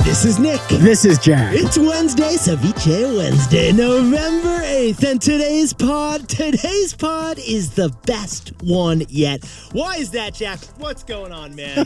This is Nick. This is Jack. It's Wednesday, Ceviche Wednesday, November 8th, and today's pod is the best one yet. Why is that, Jack? What's going on, man?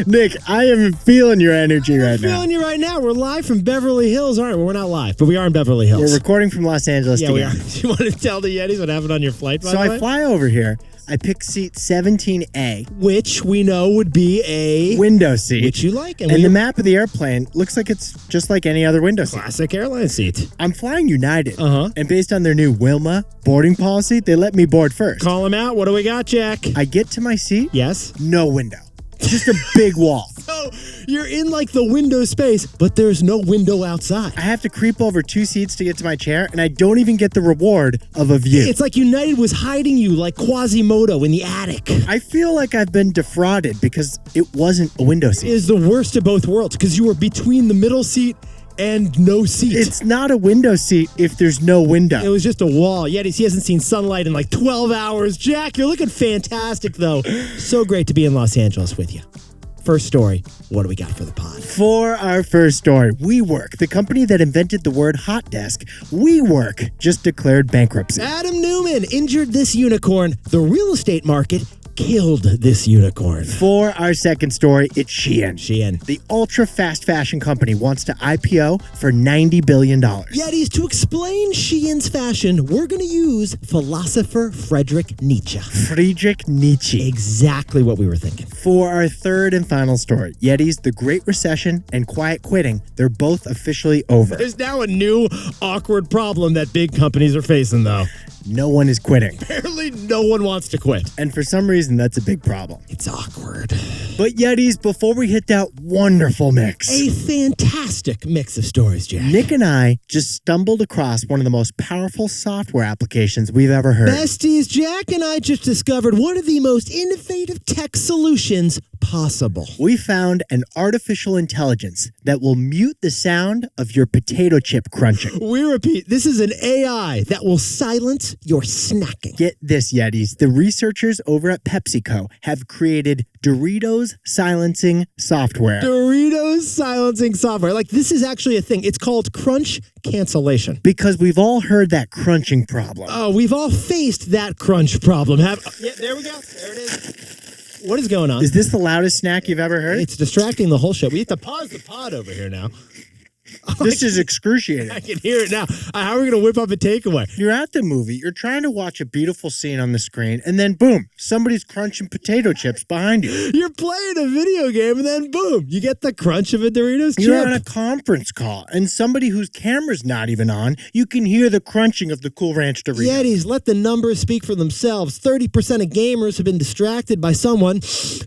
Nick, I am feeling your energy right now. Feeling you right now. We're live from Beverly Hills, aren't we? We're not live, but we are in Beverly Hills. We're recording from Los Angeles Yeah, we together. are. You want to tell the Yetis what happened on your flight, by So the way? I fly over here. I pick seat 17A. Which we know would be a Window seat. Which you like. And the map of the airplane looks like it's just like any other window seat. Classic airline seat. I'm flying United. Uh-huh. And based on their new Wilma boarding policy, they let me board first. Call him out. What do we got, Jack? I get to my seat. Yes. No window. Just a big wall. So you're in like the window space, but there's no window outside. I have to creep over 2 seats to get to my chair, and I don't even get the reward of a view. It's like United was hiding you like Quasimodo in the attic. I feel like I've been defrauded because it wasn't a window seat. It is the worst of both worlds because you were between the middle seat and no seat. It's not a window seat if there's no window. It was just a wall. Yetis, he hasn't seen sunlight in like 12 hours. Jack, you're looking fantastic, though. So great to be in Los Angeles with you. First story, what do we got for the pod? For our first story, WeWork, the company that invented the word hot desk, WeWork just declared bankruptcy. Adam Neumann injured this unicorn. The real estate market killed this unicorn. For our second story, it's Shein. Shein. The ultra fast fashion company wants to IPO for $90 billion. Yetis, to explain Shein's fashion, we're going to use philosopher Friedrich Nietzsche. Friedrich Nietzsche. Exactly what we were thinking. For our third and final story, Yetis, the Great Recession and quiet quitting, they're both officially over. There's now a new awkward problem that big companies are facing, though. No one is quitting. Apparently, no one wants to quit. And for some reason, that's a big problem. It's awkward. But Yetis, before we hit that wonderful mix, A fantastic mix of stories, Jack. Nick and I just stumbled across one of the most powerful software applications we've ever heard. Besties, Jack and I just discovered one of the most innovative tech solutions possible. We found an artificial intelligence that will mute the sound of your potato chip crunching. We repeat, this is an AI that will silence your snacking. Get this, Yetis. The researchers over at PepsiCo have created Doritos silencing software. Doritos silencing software. Like, this is actually a thing. It's called crunch cancellation. Because we've all heard that crunching problem. Oh, we've all faced that crunch problem. Yeah, there we go. There it is. What is going on? Is this the loudest snack you've ever heard? It's distracting the whole show. We have to pause the pod over here now. This is excruciating. I can hear it now. How are we going to whip up a takeaway? You're at the movie, you're trying to watch a beautiful scene on the screen, and then boom, somebody's crunching potato chips behind you. You're playing a video game, and then boom, you get the crunch of a Doritos chip. You're on a conference call, and somebody whose camera's not even on, you can hear the crunching of the Cool Ranch Doritos. Yetis, let the numbers speak for themselves. 30% of gamers have been distracted by someone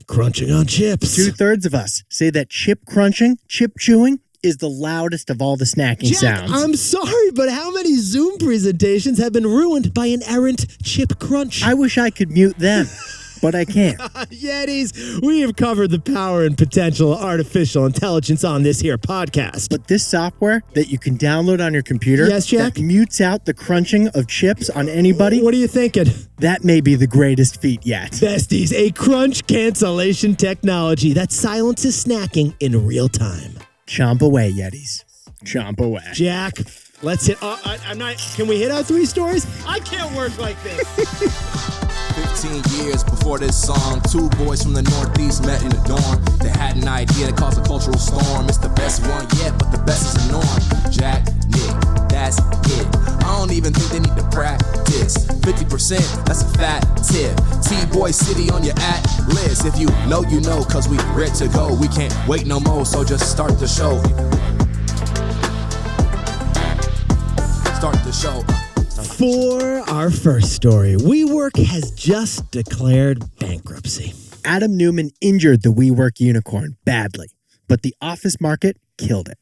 crunching on chips. 2/3 of us say that chip crunching, chip chewing, is the loudest of all the snacking Jack, sounds. I'm sorry, but how many Zoom presentations have been ruined by an errant chip crunch? I wish I could mute them, but I can't. Yetis, we have covered the power and potential of artificial intelligence on this here podcast. But this software that you can download on your computer Yes, Jack? that mutes out the crunching of chips on anybody, What are you thinking? that may be the greatest feat yet. Besties, a crunch cancellation technology that silences snacking in real time. Chomp away, Yetis. Chomp away. Jack, let's hit. I'm not. Can we hit our 3 stories? I can't work like this. 15 years before this song, 2 boys from the Northeast met in a dorm. They had an idea that caused a cultural storm. It's the best one yet, but the best is the norm. Jack, Nick, that's it. I don't even think they need to practice. 50%, that's a fat tip. T-Boy City on your list. If you know, you know, cause we ready to go. We can't wait no more, so just start the show. Start the show. For our first story, WeWork has just declared bankruptcy. Adam Neumann injured the WeWork unicorn badly, but the office market killed it.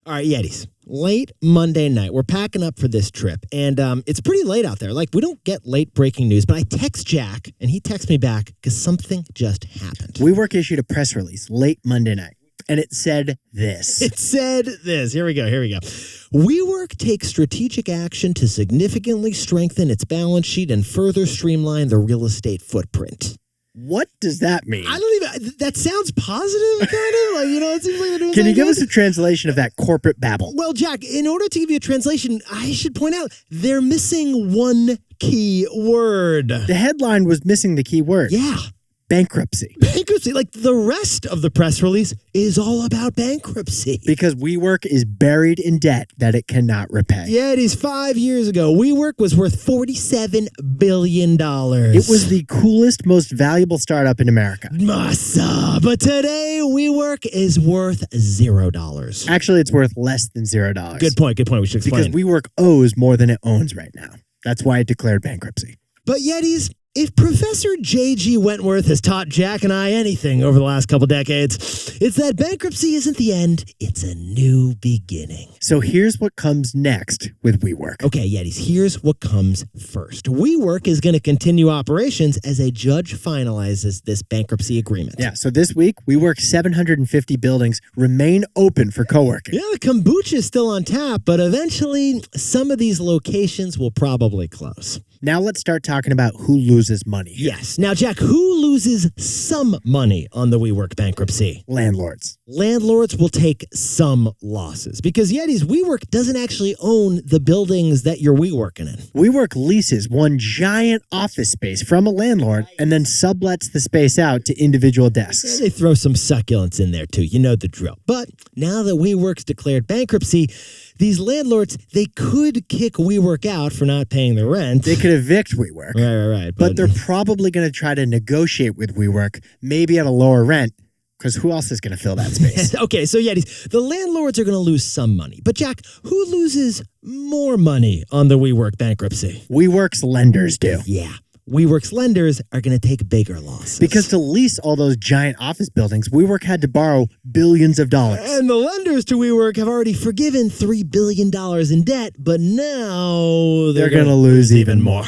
All right, Yetis. Late Monday night, we're packing up for this trip, and it's pretty late out there. Like, we don't get late breaking news, but I text Jack, and he texts me back because something just happened. WeWork issued a press release late Monday night, and it said this. It said this. Here we go. WeWork takes strategic action to significantly strengthen its balance sheet and further streamline the real estate footprint. What does that mean? I don't even, that sounds positive, kind of. Like, it seems like they're doing Can you give good. us a translation of that corporate babble? Well, Jack, in order to give you a translation, I should point out they're missing one key word. The headline was missing the key word. Yeah. Bankruptcy. Bankruptcy. Like the rest of the press release is all about bankruptcy. Because WeWork is buried in debt that it cannot repay. Yeah, it is 5 years ago. WeWork was worth $47 billion. It was the coolest, most valuable startup in America. Masa. But today, WeWork is worth $0. Actually, it's worth less than $0. Good point. We should explain. Because WeWork owes more than it owns right now. That's why it declared bankruptcy. But Yetis, if Professor J.G. Wentworth has taught Jack and I anything over the last couple decades, it's that bankruptcy isn't the end, it's a new beginning. So here's what comes next with WeWork. Okay, Yetis, here's what comes first. WeWork is going to continue operations as a judge finalizes this bankruptcy agreement. Yeah, so this week, WeWork's 750 buildings remain open for co-working. Yeah, the kombucha is still on tap, but eventually some of these locations will probably close. Now let's start talking about who loses money. Yes. Now, Jack, who loses some money on the WeWork bankruptcy? Landlords. Landlords will take some losses because Yetis, WeWork doesn't actually own the buildings that you're WeWorking in. WeWork leases one giant office space from a landlord and then sublets the space out to individual desks. They throw some succulents in there too. You know the drill. But now that WeWork's declared bankruptcy, these landlords, they could kick WeWork out for not paying the rent. They could evict WeWork. Right. But they're probably going to try to negotiate with WeWork, maybe at a lower rent, because who else is going to fill that space? Okay, so Yetis, the landlords are going to lose some money. But Jack, who loses more money on the WeWork bankruptcy? WeWork's lenders do. Yeah. WeWork's lenders are going to take bigger losses. Because to lease all those giant office buildings, WeWork had to borrow billions of dollars. And the lenders to WeWork have already forgiven $3 billion in debt, but now They're going to lose even more.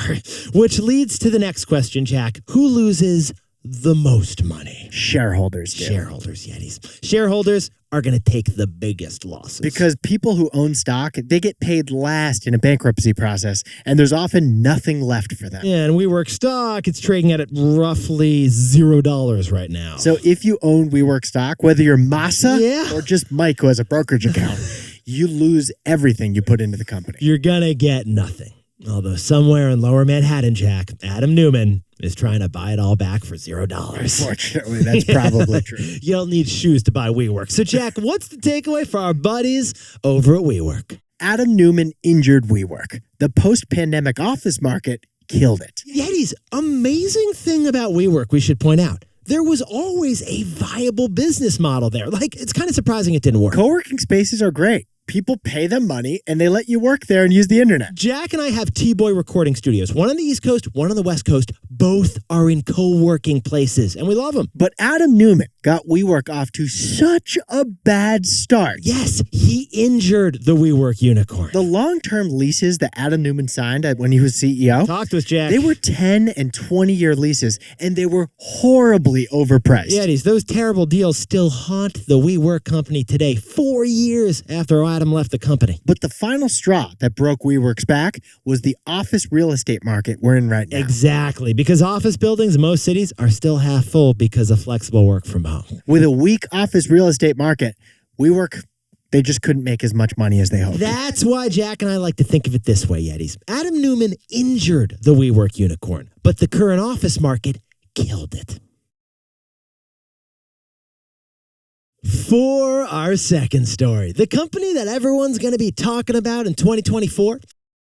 Which leads to the next question, Jack. Who loses the most money? Shareholders do. Shareholders, Yetis. Shareholders are going to take the biggest losses. Because people who own stock, they get paid last in a bankruptcy process, and there's often nothing left for them. Yeah, and WeWork stock, it's trading at roughly $0 right now. So if you own WeWork stock, whether you're Masa Yeah. or just Mike who has a brokerage account, you lose everything you put into the company. You're going to get nothing. Although somewhere in Lower Manhattan, Jack, Adam Neumann is trying to buy it all back for $0. Unfortunately, that's probably true. You don't need shoes to buy WeWork. So, Jack, what's the takeaway for our buddies over at WeWork? Adam Neumann injured WeWork. The post-pandemic office market killed it. Yetis, amazing thing about WeWork we should point out. There was always a viable business model there. Like, it's kind of surprising it didn't work. Co-working spaces are great. People pay them money, and they let you work there and use the internet. Jack and I have T-Boy recording studios. One on the East Coast, one on the West Coast. Both are in co-working places, and we love them. But Adam Neumann got WeWork off to such a bad start. Yes, he injured the WeWork unicorn. The long-term leases that Adam Neumann signed when he was CEO, Talk to us, Jack. they were 10 and 20-year leases, and they were horribly overpriced. Yetis, those terrible deals still haunt the WeWork company today, 4 years after Adam left the company. But the final straw that broke WeWork's back was the office real estate market we're in right now. Exactly, because office buildings in most cities are still half full because of flexible work from home. With a weak office real estate market, WeWork, they just couldn't make as much money as they hoped. That's why Jack and I like to think of it this way, Yetis. Adam Neumann injured the WeWork unicorn, but the current office market killed it. For our second story, the company that everyone's going to be talking about in 2024,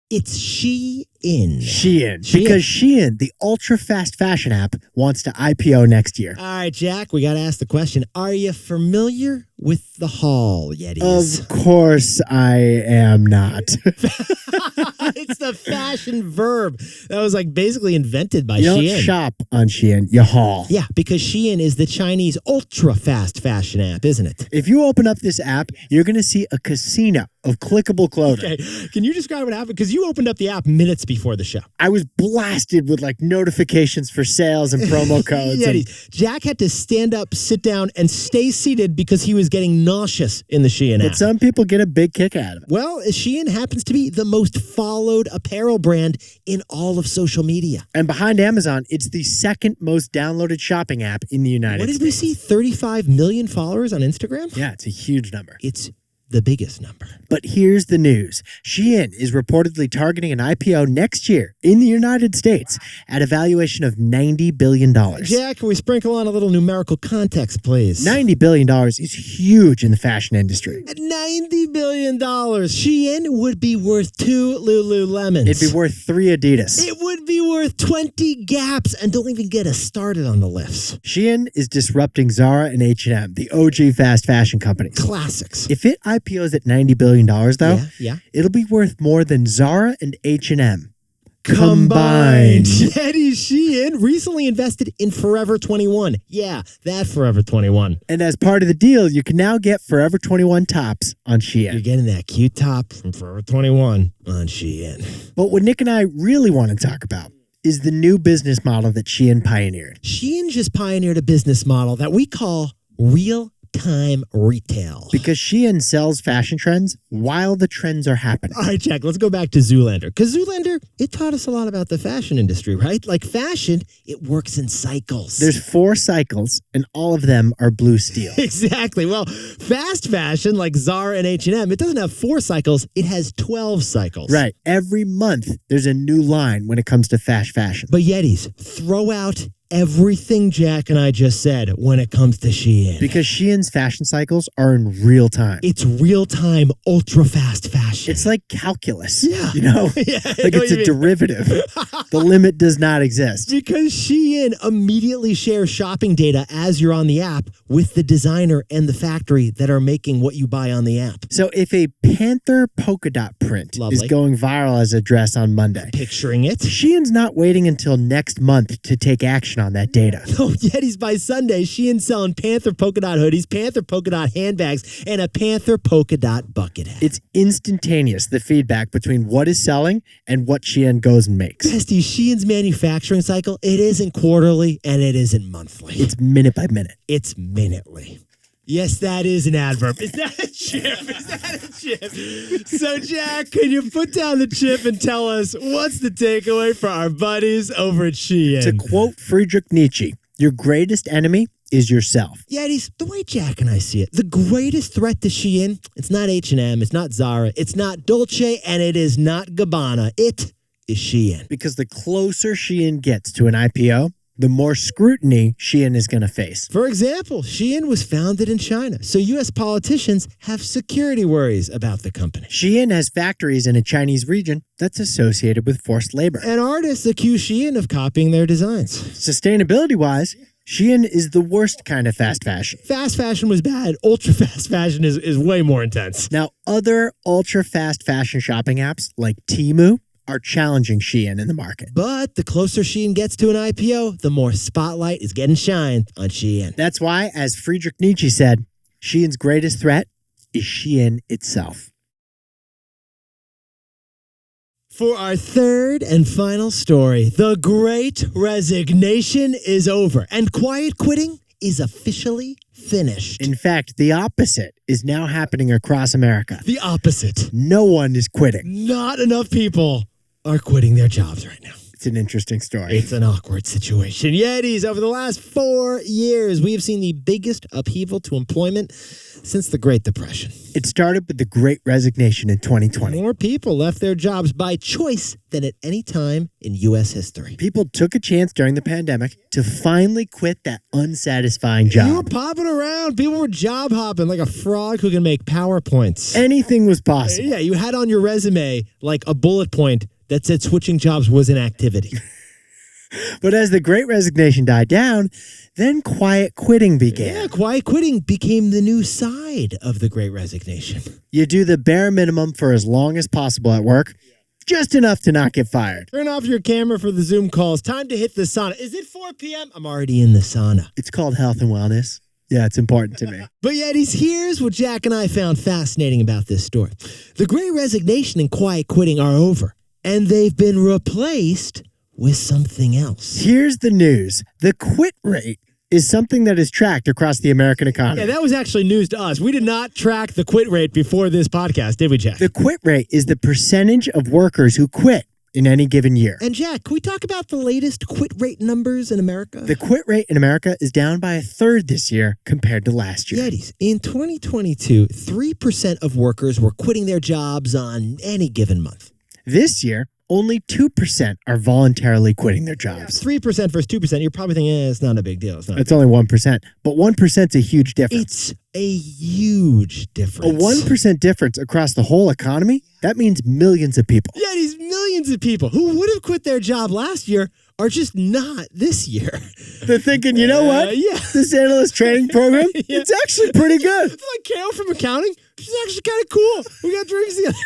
it's Shein. Shein. Because Shein, the ultra-fast fashion app, wants to IPO next year. All right, Jack, we got to ask the question. Are you familiar with the haul, Yetis? Of course I am not. It's the fashion verb that was like basically invented by You Shein. don't shop on Shein, you haul. Yeah, because Shein is the Chinese ultra-fast fashion app, isn't it? If you open up this app, you're going to see a casino of clickable clothing. Okay, can you describe what happened? Because you opened up the app minutes before the show. I was blasted with like notifications for sales and promo codes. and Jack had to stand up, sit down, and stay seated because he was getting nauseous in the Shein app. but some people get a big kick out of it. Well, Shein happens to be the most followed followed apparel brand in all of social media. And behind Amazon, it's the second most downloaded shopping app in the United States. What did we see? 35 million followers on Instagram? Yeah, it's a huge number. It's the biggest number. But here's the news. Shein is reportedly targeting an IPO next year in the United States at a valuation of $90 billion. Jack, can we sprinkle on a little numerical context, please? $90 billion is huge in the fashion industry. At $90 billion, Shein would be worth 2 Lululemons. It'd be worth 3 Adidas. It would be worth 20 Gaps, and don't even get us started on the lifts. Shein is disrupting Zara and H&M, the OG fast fashion companies. Classics. If it IPOs at $90 billion, though, Yeah. it'll be worth more than Zara and H&M. Combined. Eddie Shein recently invested in Forever 21. Yeah, that Forever 21. And as part of the deal, you can now get Forever 21 tops on Shein. You're getting that cute top from Forever 21 on Shein. But what Nick and I really want to talk about is the new business model that Shein pioneered. Shein just pioneered a business model that we call real-time retail. Because Shein sells fashion trends while the trends are happening. All right, Jack, let's go back to Zoolander. Because Zoolander, it taught us a lot about the fashion industry, right? Like fashion, it works in cycles. There's 4 cycles, and all of them are blue steel. Exactly. Well, fast fashion, like Zara and H&M, it doesn't have 4 cycles. It has 12 cycles. Right. Every month, there's a new line when it comes to fast fashion. But Yetis, throw out everything Jack and I just said when it comes to Shein. Because Shein's fashion cycles are in real time. It's real-time, ultra-fast fashion. It's like calculus. Yeah. You know? Yeah, I Like know it's what a you mean. derivative. The limit does not exist. Because Shein immediately shares shopping data as you're on the app with the designer and the factory that are making what you buy on the app. So if a panther polka dot print Lovely. is going viral as a dress on Monday, Picturing it. Shein's not waiting until next month to take action on that data. Oh, Yetis, by Sunday, Shein's selling Panther polka dot hoodies, Panther polka dot handbags, and a Panther polka dot bucket hat. It's instantaneous, the feedback between what is selling and what Shein goes and makes. Bestie, Shein's manufacturing cycle, it isn't quarterly and it isn't monthly. It's minute by minute. It's minutely. Yes, that is an adverb. Is that a chip? Is that a chip? So, Jack, can you put down the chip and tell us what's the takeaway for our buddies over at Shein? To quote Friedrich Nietzsche, your greatest enemy is yourself. Yetis, the way Jack and I see it, the greatest threat to Shein, it's not H&M, it's not Zara, it's not Dolce, and it is not Gabbana. It is Shein. Because the closer Shein gets to an IPO, the more scrutiny Shein is going to face. For example, Shein was founded in China, so U.S. politicians have security worries about the company. Shein has factories in a Chinese region that's associated with forced labor. And artists accuse Shein of copying their designs. Sustainability-wise, Shein is the worst kind of fast fashion. Fast fashion was bad. Ultra fast fashion is way more intense. Now, other ultra-fast fashion shopping apps like Temu are challenging Shein in the market. But the closer Shein gets to an IPO, the more spotlight is getting shined on Shein. That's why, as Friedrich Nietzsche said, Shein's greatest threat is Shein itself. For our third and final story, the Great Resignation is over, and quiet quitting is officially finished. In fact, the opposite is now happening across America. The opposite. No one is quitting. Not enough people are quitting their jobs right now. It's an interesting story. It's an awkward situation. Yetis, over the last 4 years, we have seen the biggest upheaval to employment since the Great Depression. It started with the Great Resignation in 2020. More people left their jobs by choice than at any time in U.S. history. People took a chance during the pandemic to finally quit that unsatisfying job. You were popping around. People were job hopping like a frog who can make PowerPoints. Anything was possible. Yeah, you had on your resume like a bullet point that said switching jobs was an activity. But as the Great Resignation died down, then quiet quitting began. Yeah, quiet quitting became the new side of the Great Resignation. You do the bare minimum for as long as possible at work, just enough to not get fired. Turn off your camera for the Zoom calls. Time to hit the sauna. Is it 4 p.m.? I'm already in the sauna. It's called health and wellness. Yeah, it's important to me. But Yetis, here's what Jack and I found fascinating about this story. The Great Resignation and quiet quitting are over, and they've been replaced with something else. Here's the news. The quit rate is something that is tracked across the American economy. Yeah, that was actually news to us. We did not track the quit rate before this podcast, did we, Jack? The quit rate is the percentage of workers who quit in any given year. And Jack, can we talk about the latest quit rate numbers in America? The quit rate in America is down by a third this year compared to last year. Yetis, in 2022, 3% of workers were quitting their jobs on any given month. This year, only 2% are voluntarily quitting their jobs. 3% versus 2%, you're probably thinking, it's not a big deal. It's only 1%. But 1% is a huge difference. It's a huge difference. A 1% difference across the whole economy, that means millions of people. Yeah, these millions of people who would have quit their job last year are just not this year. They're thinking, you know what? Yeah. This analyst training program, Yeah. it's actually pretty good. It's like Carol from accounting. She's actually kind of cool. We got drinks together.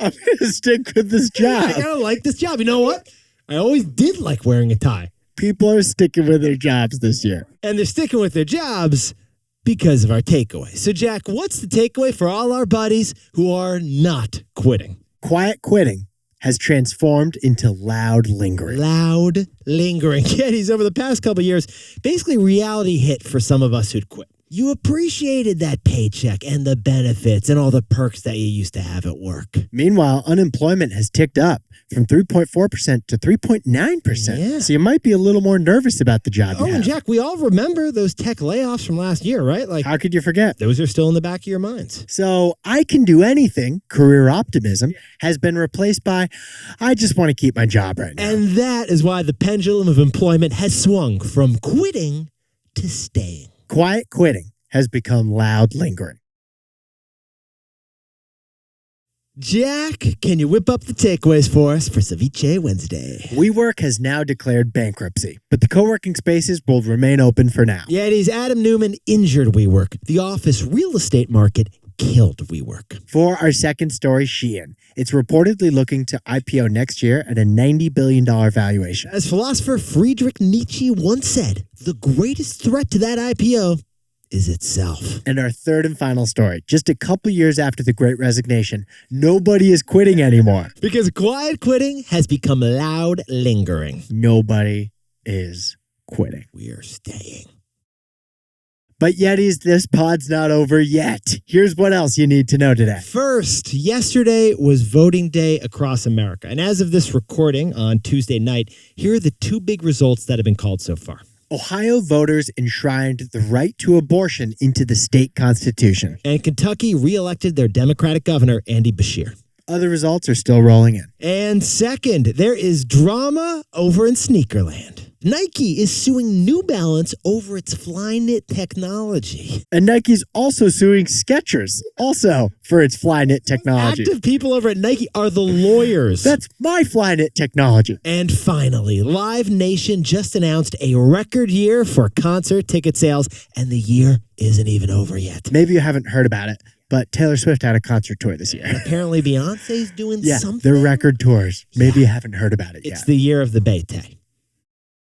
I'm going to stick with this I job. kind of like this job. You know what? I always did like wearing a tie. People are sticking with their jobs this year. And they're sticking with their jobs because of our takeaway. So, Jack, what's the takeaway for all our buddies who are not quitting? Quiet quitting has transformed into loud lingering. Loud lingering. Yetis, over the past couple of years, basically reality hit for some of us who'd quit. You appreciated that paycheck and the benefits and all the perks that you used to have at work. Meanwhile, unemployment has ticked up from 3.4% to 3.9%. Yeah. So you might be a little more nervous about the job you Oh, and have. Jack, we all remember those tech layoffs from last year, right? Like, How could you forget? those are still in the back of your minds. So I can do anything, career optimism, has been replaced by, I just want to keep my job right now. And that is why the pendulum of employment has swung from quitting to staying. Quiet quitting has become loud lingering. Jack, can you whip up the takeaways for us for Ceviche Wednesday? WeWork has now declared bankruptcy, but the co-working spaces will remain open for now. Yetis, Adam Neumann injured WeWork. The office real estate market killed WeWork. For our second story, Shein. It's reportedly looking to IPO next year at a $90 billion valuation. As philosopher Friedrich Nietzsche once said, the greatest threat to that IPO is itself. And our third and final story, just a couple years after the Great Resignation, nobody is quitting anymore. Because quiet quitting has become loud lingering. Nobody is quitting. We're staying. But Yetis, this pod's not over yet. Here's what else you need to know today. First, yesterday was voting day across America. And as of this recording on Tuesday night, here are the two big results that have been called so far. Ohio voters enshrined the right to abortion into the state constitution. And Kentucky re-elected their Democratic governor, Andy Beshear. Other results are still rolling in. And second, there is drama over in Sneakerland. Nike is suing New Balance over its Flyknit technology. And Nike's also suing Skechers, also for its Flyknit technology. Active people over at Nike are the lawyers. That's my Flyknit technology. And finally, Live Nation just announced a record year for concert ticket sales, and the year isn't even over yet. Maybe you haven't heard about it, but Taylor Swift had a concert tour this year. Apparently, Beyonce's doing something. They're record tours. Maybe you haven't heard about it yet. It's the year of the Bete.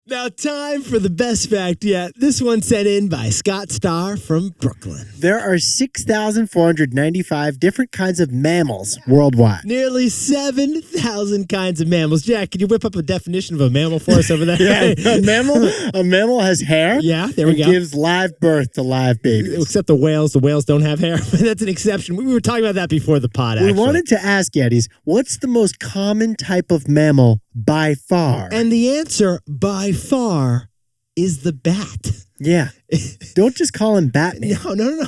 Now, time for the best fact yet. This one sent in by Scott Starr from Brooklyn. There are 6,495 different kinds of mammals worldwide. Nearly 7,000 kinds of mammals. Jack, can you whip up a definition of a mammal for us over there? A mammal has hair. Yeah, there we and go. gives live birth to live babies. Except the whales. The whales don't have hair. That's an exception. We were talking about that before the pod, actually. We wanted to ask Yetis, what's the most common type of mammal by far? And the answer, by far, is the bat. Yeah. Don't just call him Batman. No.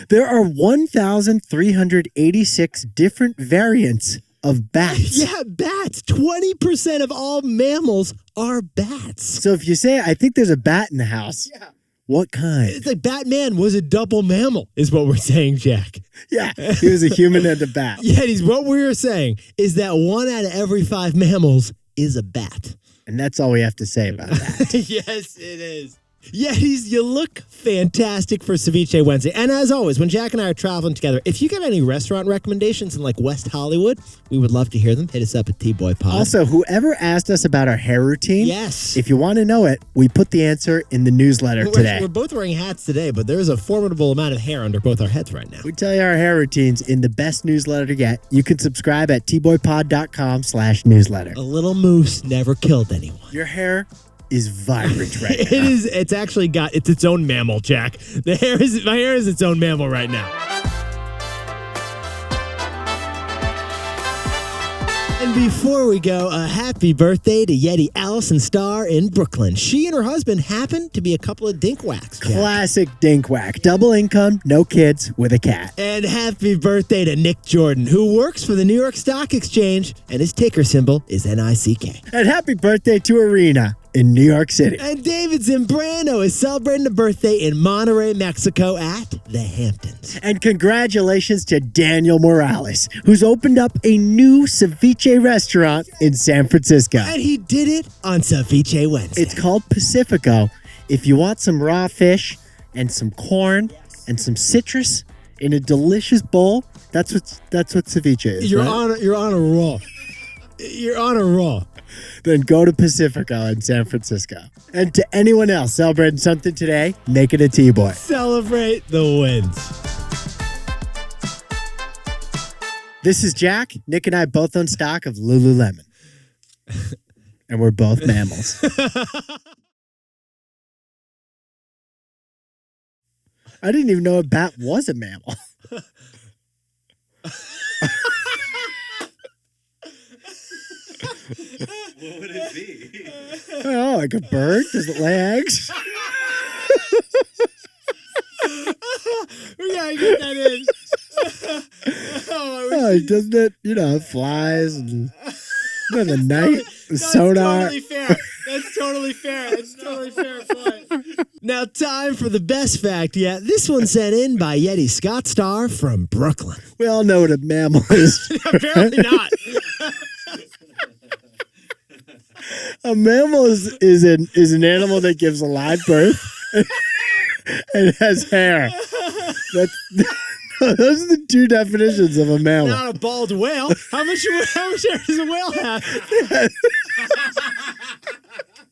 There are 1,386 different variants of bats. Yeah, bats. 20% of all mammals are bats. So if you say, I think there's a bat in the house, what kind? It's like Batman was a double mammal, is what we're saying, Jack. Yeah, he was a human and a bat. Yetis, what we were saying is that 1 out of every 5 mammals is a bat. And that's all we have to say about that. Yes, it is. Yetis, you look fantastic for Ceviche Wednesday. And as always, when Jack and I are traveling together, if you got any restaurant recommendations in like West Hollywood, we would love to hear them. Hit us up at T-Boy Pod. Also, whoever asked us about our hair routine, yes. if you want to know it, we put the answer in the newsletter today. We're both wearing hats today, but there's a formidable amount of hair under both our heads right now. We tell you our hair routines in the best newsletter yet. You can subscribe at tboypod.com/newsletter. A little moose never killed anyone. Your hair is vibrant right It now. is. It's actually got. It's its own mammal, Jack. My hair is its own mammal right now. And before we go, a happy birthday to Yeti Allison Starr in Brooklyn. She and her husband happen to be a couple of dinkwhacks. Jack. Classic dinkwhack. Double income, no kids, with a cat. And happy birthday to Nick Jordan, who works for the New York Stock Exchange, and his ticker symbol is NICK. And happy birthday to Arena in New York City. And David Zambrano is celebrating a birthday in Monterey, Mexico at the Hamptons. And congratulations to Daniel Morales, who's opened up a new ceviche restaurant in San Francisco. And he did it on Ceviche Wednesday. It's called Pacifico. If you want some raw fish and some corn and some citrus in a delicious bowl, that's what ceviche is. You're right? on a roll. You're on a roll. Then go to Pacifico in San Francisco. And to anyone else celebrating something today, make it a T-boy. Celebrate the wins. This is Jack. Nick and I both own stock of Lululemon. And we're both mammals. I didn't even know a bat was a mammal. What would it be? Oh, like a bird? Does it lay eggs? We gotta get that in. Oh, doesn't it? You know, it flies and in the night, That's sonar. totally fair. That's totally fair. That's totally fair point. Now, time for the best fact yet. This one sent in by Yeti Scott Starr from Brooklyn. We all know what a mammal is. Apparently not. A mammal is an animal that gives a live birth and has hair. Those are the two definitions of a mammal. Not a bald whale. How much hair does a whale have?